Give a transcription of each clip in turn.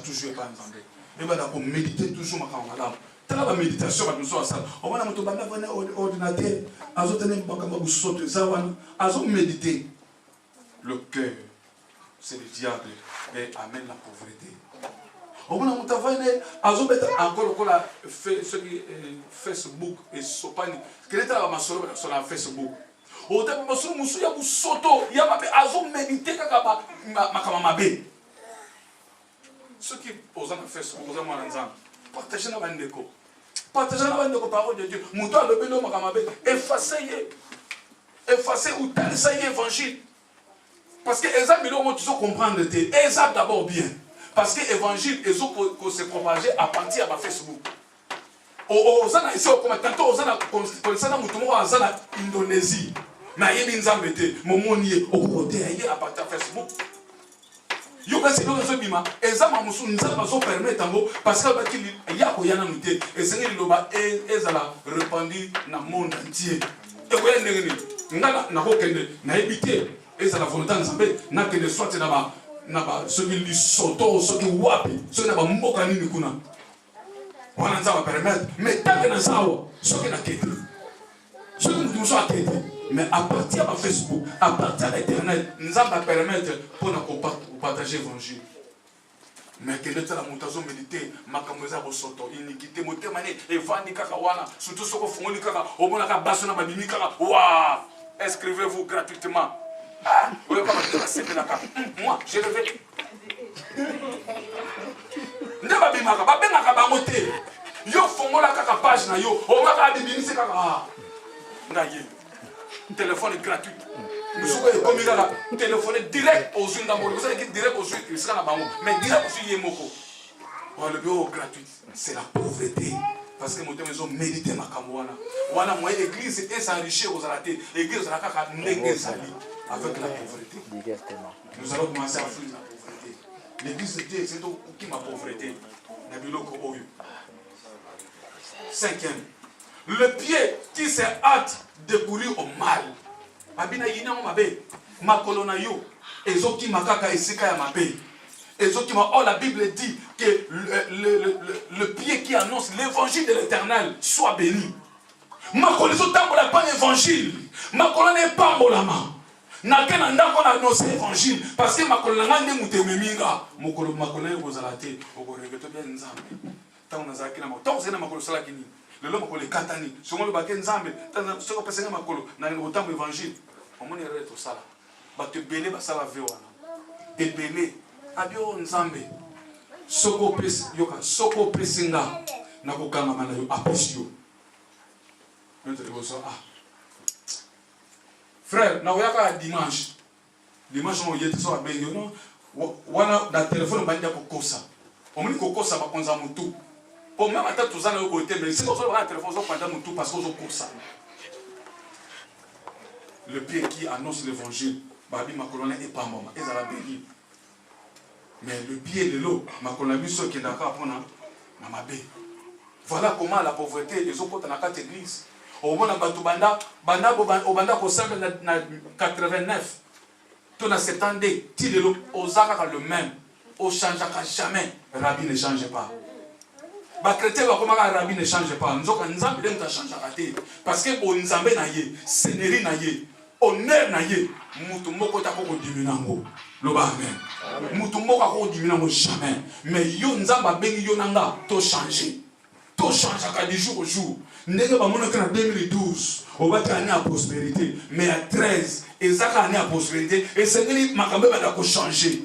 toujours pas ensemble. Et bien d'accord, méditer toujours ma camarade. T'as la méditation, on va mettre un ordinateur, on méditer. Le cœur, c'est le diable et amène la pauvreté. On va mettre encore ce qui Facebook et Sopani. Quel est la masse sur la Facebook? Au début, il y a un soto, il y a un méditer ceux qui posent dans Facebook, posent moi ensemble. Partagez la bande de co. Partagez la bande de co, parole de Dieu. Mouton le bélo makamabe. Effacez ou talisez l'évangile. Parce que les amis, tu dois comprendre. Ils ont d'abord bien. Parce que l'évangile, ils ont se propagé à partir de Facebook. Aux gens ici, tantôt aux gens en Indonésie. Mais il y a des gens qui ont été à partir de Facebook. Yo kasi no zo bima ezama musu nzaba zo permettre ngo parce que bakili yako yana nute esengi loba ezala répandu na monde entier e ko yende ni ngala na ko kende na ebité ezala volonté nzambe na kende soit na ba ceux qui soto ceux qui wapi ceux na ba mboka nini kuna wana nzaba permettre mais tant que na sawo ceux qui na kete ceux qui nous ont kete mais à partir de Facebook, à partir d'Internet, nous allons permettre pour nous partager l'évangile. Mais quelle est la montation méditer, ma camoza bosoto, iniquité, motemane, et vani kakawana, surtout ce qu'on fait, au moins la basse, on a babimi kaka, waouh, inscrivez-vous gratuitement. Ah, vous voulez pas me dire, moi, je le vais. Ne babimaka, babemaka bamote, yo fongola kaka page na yo, au moins la babimi c'est kaka, ah, naïe. Téléphone est gratuit. Nous sommes comme il téléphone direct aux yeux d'Amor. Vous savez que direct aux yeux, il sera là-bas. Mais direct aux yeux, Yemoko. Le bureau gratuit, c'est la pauvreté. Parce que nous avons médité ma camoana. Wana moi l'église est s'enrichir aux alatés. L'église a kaka négezali avec la pauvreté. Nous allons commencer à fuir la pauvreté. L'église de Dieu, c'est tout qui ma pauvreté. Nabiloko Oyu. Cinquième. Le pied qui se hâte de courir au mal. Abina yina mabe, makolona yo, ezoki makaka esika ya mabe. Ezoki ma, oh la Bible dit que le pied qui annonce l'évangile de l'Éternel soit béni. Makolezo tambola pas l'évangile. Makolona est pas molama. Nakena ndako na annonce l'évangile parce que makolona ngande mutememinga. Mokolo makolona kozalate, okoregeto bien nzambe. Tant nazaki na mo, tant zena makolo sala kini. Le l'homme pour les katani, selon le baquet nzambe, ce qu'on passe à makolo, dans le temps évangile, on m'en est tout ça là. Bah te belé, bah ça va voir. Te belé, abio nzambe, soko pes, yoka, soko pesinga, na kokanga manayo aposio. Nous te disons ça. Frère, na oyaka dimanche, dimanche on y était sur la bengue, non? Wana na téléphone bandi ko kosa. On me dit ko kosa ba konza mutu. Pour même attendre tout ça dans le côté, mais si on a un téléphone, on va prendre tout parce qu'on a ça. Le pied qui annonce l'évangile, Babi Makolona est pas maman, ils ont béni. Mais le pied de l'eau, Makolona est qui est d'accord pour Namabé. Voilà comment la pauvreté, les autres dans la quatre églises. Au moment où Banda au 89, tout dans 7 ans, ti de l'eau, aux arcs le même, au changeaka jamais, Rabbi ne change pas. Les chrétiens comme un rabbi ne change pas. Nous avons Nzambe ne change pas. Parce que on Nzambe naïe, Seigneur naïe, honneur naïe, mutumoko ta koko diminango. Loba amen. Mutumoko koko diminango jamais. Mais yo Nzamba bengi yo nanga to changer. To changer à du jour au jour. Ndenge ba mona kana 2012, on va travailler à prospérité, mais à 13, ezaka année à prospérité et Seigneur makambe ba ko changer.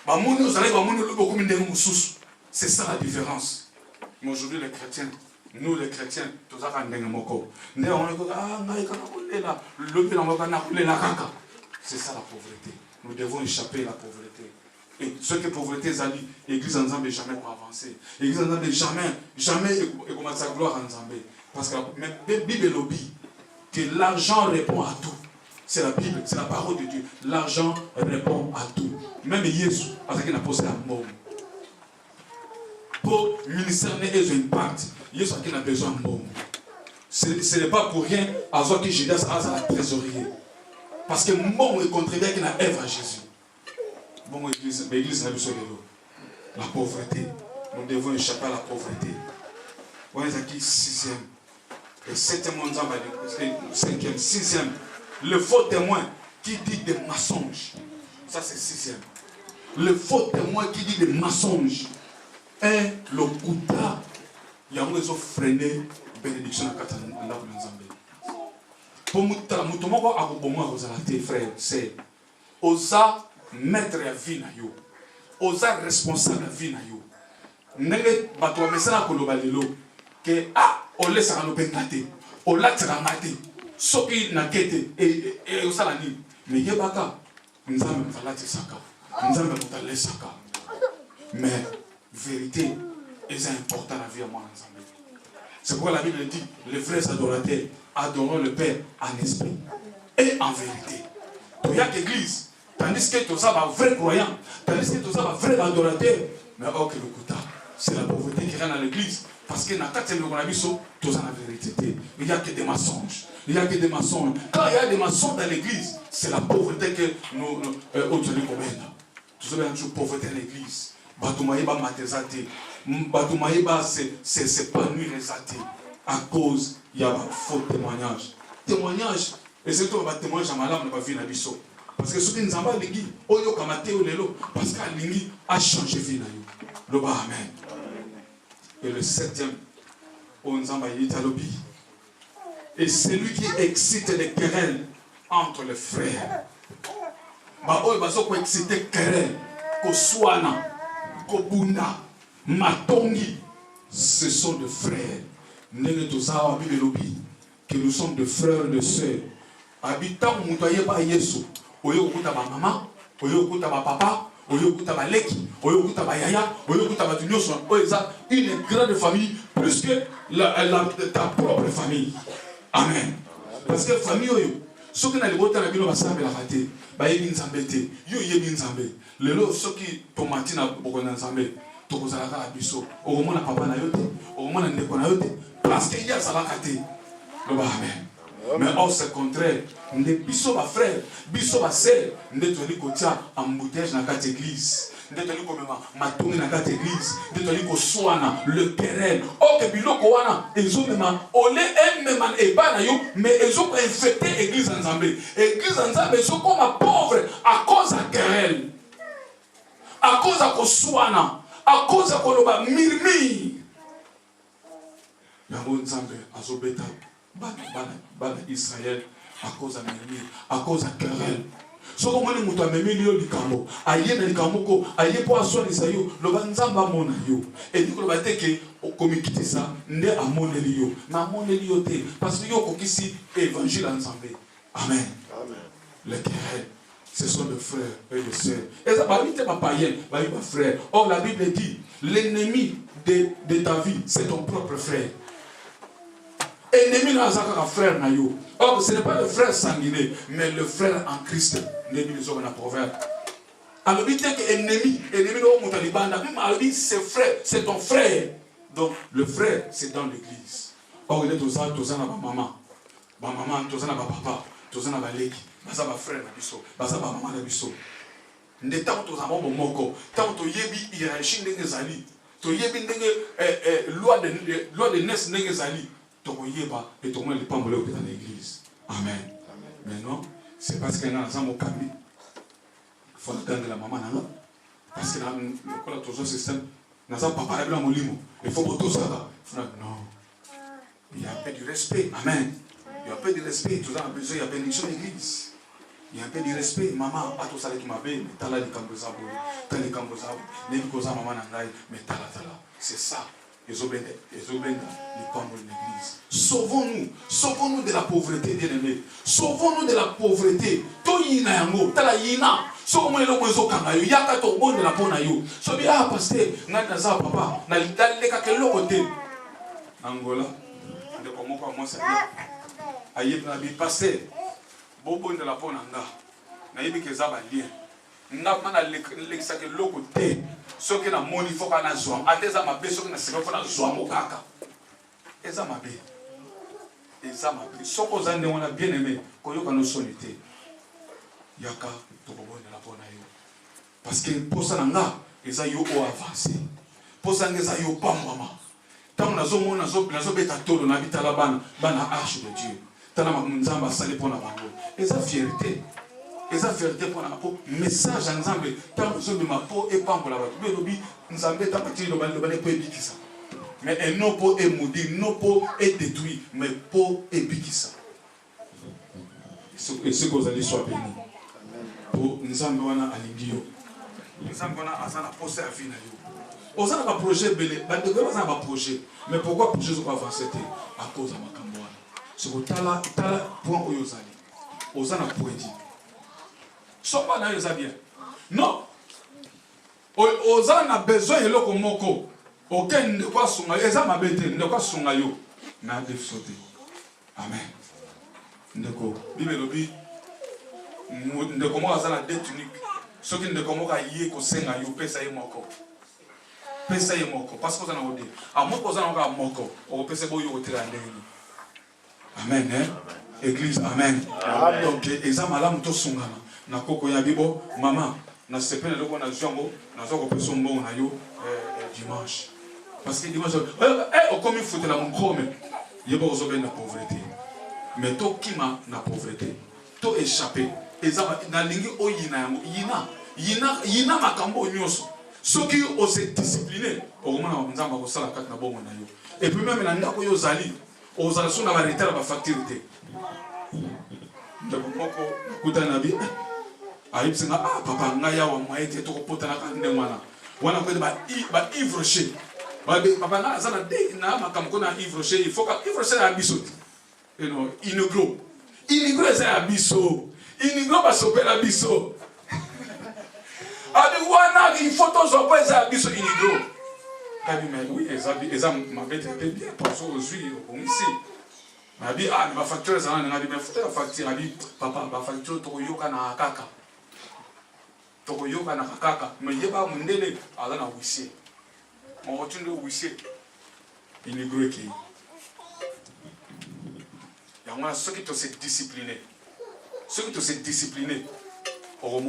Ba mona ozali ba mona lobo comme ndenge mususu. C'est ça la différence. Mais aujourd'hui, les chrétiens, nous les chrétiens, tout ça, c'est ça la pauvreté. Nous devons échapper à la pauvreté. Et ce que la pauvreté, l'église en Zambie jamais pour avancer. L'église en Zambie jamais et commence sa gloire en Zambie. Parce que la Bible lobby que l'argent répond à tout. C'est la Bible, c'est la parole de Dieu. L'argent répond à tout. Même Jésus, avec qu'il a posé la mort. Pour ministère et un impact, il y a qui a besoin de bon. Ce n'est pas pour rien à ce que Judas a la trésorerie. Parce que bon est contribué qu'il a œuvre à Jésus. Bon, l'église n'a pas besoin de l'eau. La pauvreté. Nous devons échapper à la pauvreté. Voyez qui 6e. Et 7e, 5e, 6e. Le faux témoin qui dit des mensonges. Ça c'est 6e. Le faux témoin qui dit des mensonges. Et le kouta. Il y a un freiner bénédiction à Katana. Pour mutomoko akubomwa kozalate frère c'est osa maître ya vie na yo osa responsable ya vie na yo ndenge bato bamesana koloba lelo ke olesaka lopenga te olatisaka nga te soki nakete osala nini me yebaka nzambe motalatisaka nzambe motalesaka mais vérité est important na vie ya mwana nzambe. C'est pourquoi la Bible dit les vrais adorateurs adorons le Père en esprit et en vérité. Il y a l'église, tandis que tout ça va vrai croyant, tandis que tout ça va vrai adorateur. Mais oh que le kouta, c'est la pauvreté qui rentre dans l'église. Parce que dans le cas de tout ça la vérité. Il n'y a que des mensonges. Il n'y a que des mensonges. Quand il y a des mensonges dans l'église, c'est la pauvreté que nous obtenons comme elle. Tout ça, il y a toujours pauvreté dans l'église. Batoumaïba matezate. Batoumaïba s'épanouir à cause il y a un faux témoignage. Témoignage, et c'est tout un témoignage à malade, on va vivre la vie. Parce que ce qui nous envoie l'église, oyo kamate ou lelo, parce que l'église a changé vie. Le bas, amen. Et le 7e, on nous envoie l'Italobi. Et celui qui excite les querelles entre les frères. Bah, oyo baso ko exciter querelles, ko soana, ko bunda, matongi, ce sont des frères. Que nous sommes de frères et de sœurs. Habitant Moutaye ba Yesu. Oyo kuta ba maman, oyo kuta ba papa, oyo kuta ba leki, oyo kuta ba yaya, oyo kuta ba tunyo son. Une grande famille plus que ta propre famille. Amen. Parce que famille oyo, ceux qui n'ont pas de la sambe la raté, ba yebi nzambe te, yo yebi nzambe. Lelo ceux qui tomati na bokona nzambe, to kozalaka abiso, o mona papa na yote, o mona ndeko na yote. Parce qu'il y a ça va cater. Amen. Mais au contraire, nous biso ba frère, biso ba sœur, nous devons kotia embouteillage dans cette église. Nous devons comme matongi dans cette église. Nous devons soana le querelle. Oh que biloko wana, ezo mema olé même et pas na yo, mais ezo ko infecter église ensemble. Église ensemble ezo comme pauvre à cause de querelle. À cause de kosuana, à cause de koloba murmure. Yango nzambe azobeta bana Israël à cause de murmure, à cause de querelle. So comme on muto amemeli yo likambo, aye na likambo ko, aye po aswa lisayo, lo banzamba mona yo. Et dit ko ba teke komikiti ça, nde amoneli yo. Na moneli yo te parce que yo kokisi évangile ensemble. Amen. Amen. Le querelle, ce sont des frères et des sœurs. Et ça va vite pas païen, va vite frère. Or la Bible dit l'ennemi de ta vie, c'est ton propre frère. Ennemi n'a pas frère na yo. Or ce n'est pas le frère sanguiné, mais le frère en Christ. L'ennemi nous a un proverbe. Alors il dit que ennemi no mutalibanda, alors dit c'est frère, c'est ton frère. Donc le frère c'est dans l'église. Or il est tous na ba maman, tous na ba papa, tous na ba leki, baza ba frère na biso, baza ba maman na biso. Ndeta tous na ba moko, tant to yebi hiérarchie ndenge zali, to yebi ndenge loi de nes ndenge zali. Et tout le monde n'est pas dans l'église. Amen. Mais non, c'est parce qu'il y a un ensemble au Kambi. Il faut attendre la maman. Parce que dans le système, il y a un papa qui est molimo. Il faut que tout ça. Non. Il y a un peu de respect. Amen. Il y a un peu de respect. Tout ça, il y a bénédiction de l'église. Il y a un peu de respect. Maman, à tout ça qui m'a fait, mais t'as là les cambosables. T'as les cambosables. Les cambosables, maman, mais t'as là. C'est ça. Les obédients, les pommes de l'église. Sauvons-nous de la pauvreté, bien-aimés. Sauvons-nous de la pauvreté. Toyina yango, tala yina. Sauvons-nous de la pauvreté. Yaka to bon de la pona yo. Sobi pasteur, ngana za papa, na leka ke lokote. Angola, de comment pas moi ça. Aye na bi pasteur. Bobo de la pona nga. Na yebi ke za ba lien. N'a l'exact loko te ce que na moni faut kana zoam ateza mabe ce que na sima faut na zoam okaka eza mabe soko zande on a bien aimé ko yoka no sonité yaka to bobo de la pona yo parce que pour ça nga eza yo o avancé posa ngeza yo pambama tant nazomona nazobeta tolo na bitala bana arche de Dieu tala nzamba sali pona bango eza fierté pour la message ensemble tant que ma peau et pambola ba lobi nzambe ta partir le bal po ebikisa mais un non po est maudit non po est détruit mais po ebikisa et ce que vous allez soit béni pour nzambe wana alingio nzambe wana azana poste à vie na yo ozana ba projet belé ba de ozana ba projet mais pourquoi projet zo avancer à cause de makambo wana ce que tala point oyozali ozana point sopa na yoza bien non oza na besoin eloko moko okende kwa sunga eza mabete ndeko sunga yo na defsote amen ndeko bible lobi ndeko mo azana dette unique soki ndeko mo ka yé ko senga yo pesa ye moko parce que ozana ode a moko ozana ka moko o pesa bo yo otela ndenge amen église amen donc eza malamu to sungana na koko ya bibo mama na sepene loko na zongo na zoko peso mbongo na yo dimanche parce que dimanche o komi futela mon kome yebo ozobe na pauvreté mais to kima na pauvreté to échapper ezaba na lingi oyina yango yina makambo nyoso soki o se discipliner o mona nzamba ko sala kat na bongo na yo et puis même na ndako yo zali o zala sona ba retard ba facturité ndako moko kutana bi aïpsinga papa ngaya wa maite to kopotana ka ndemwana wana ko ba ivre chez papa na zana de na makamko na ivre chez il faut que ivre chez a biso you know inigro za biso inigro ba sopela biso abi wana il faut to zo za biso inigro kabi mais oui eza mabete pe bien parce que aujourd'hui on ici abi ma facture za na ngabi mais facture abi papa ba facture to yoka na kaka toko yoka na kaka mais yeba mundele ala na wisier on retourne au wisier inigro qui ya mwana ceux qui te se discipliner au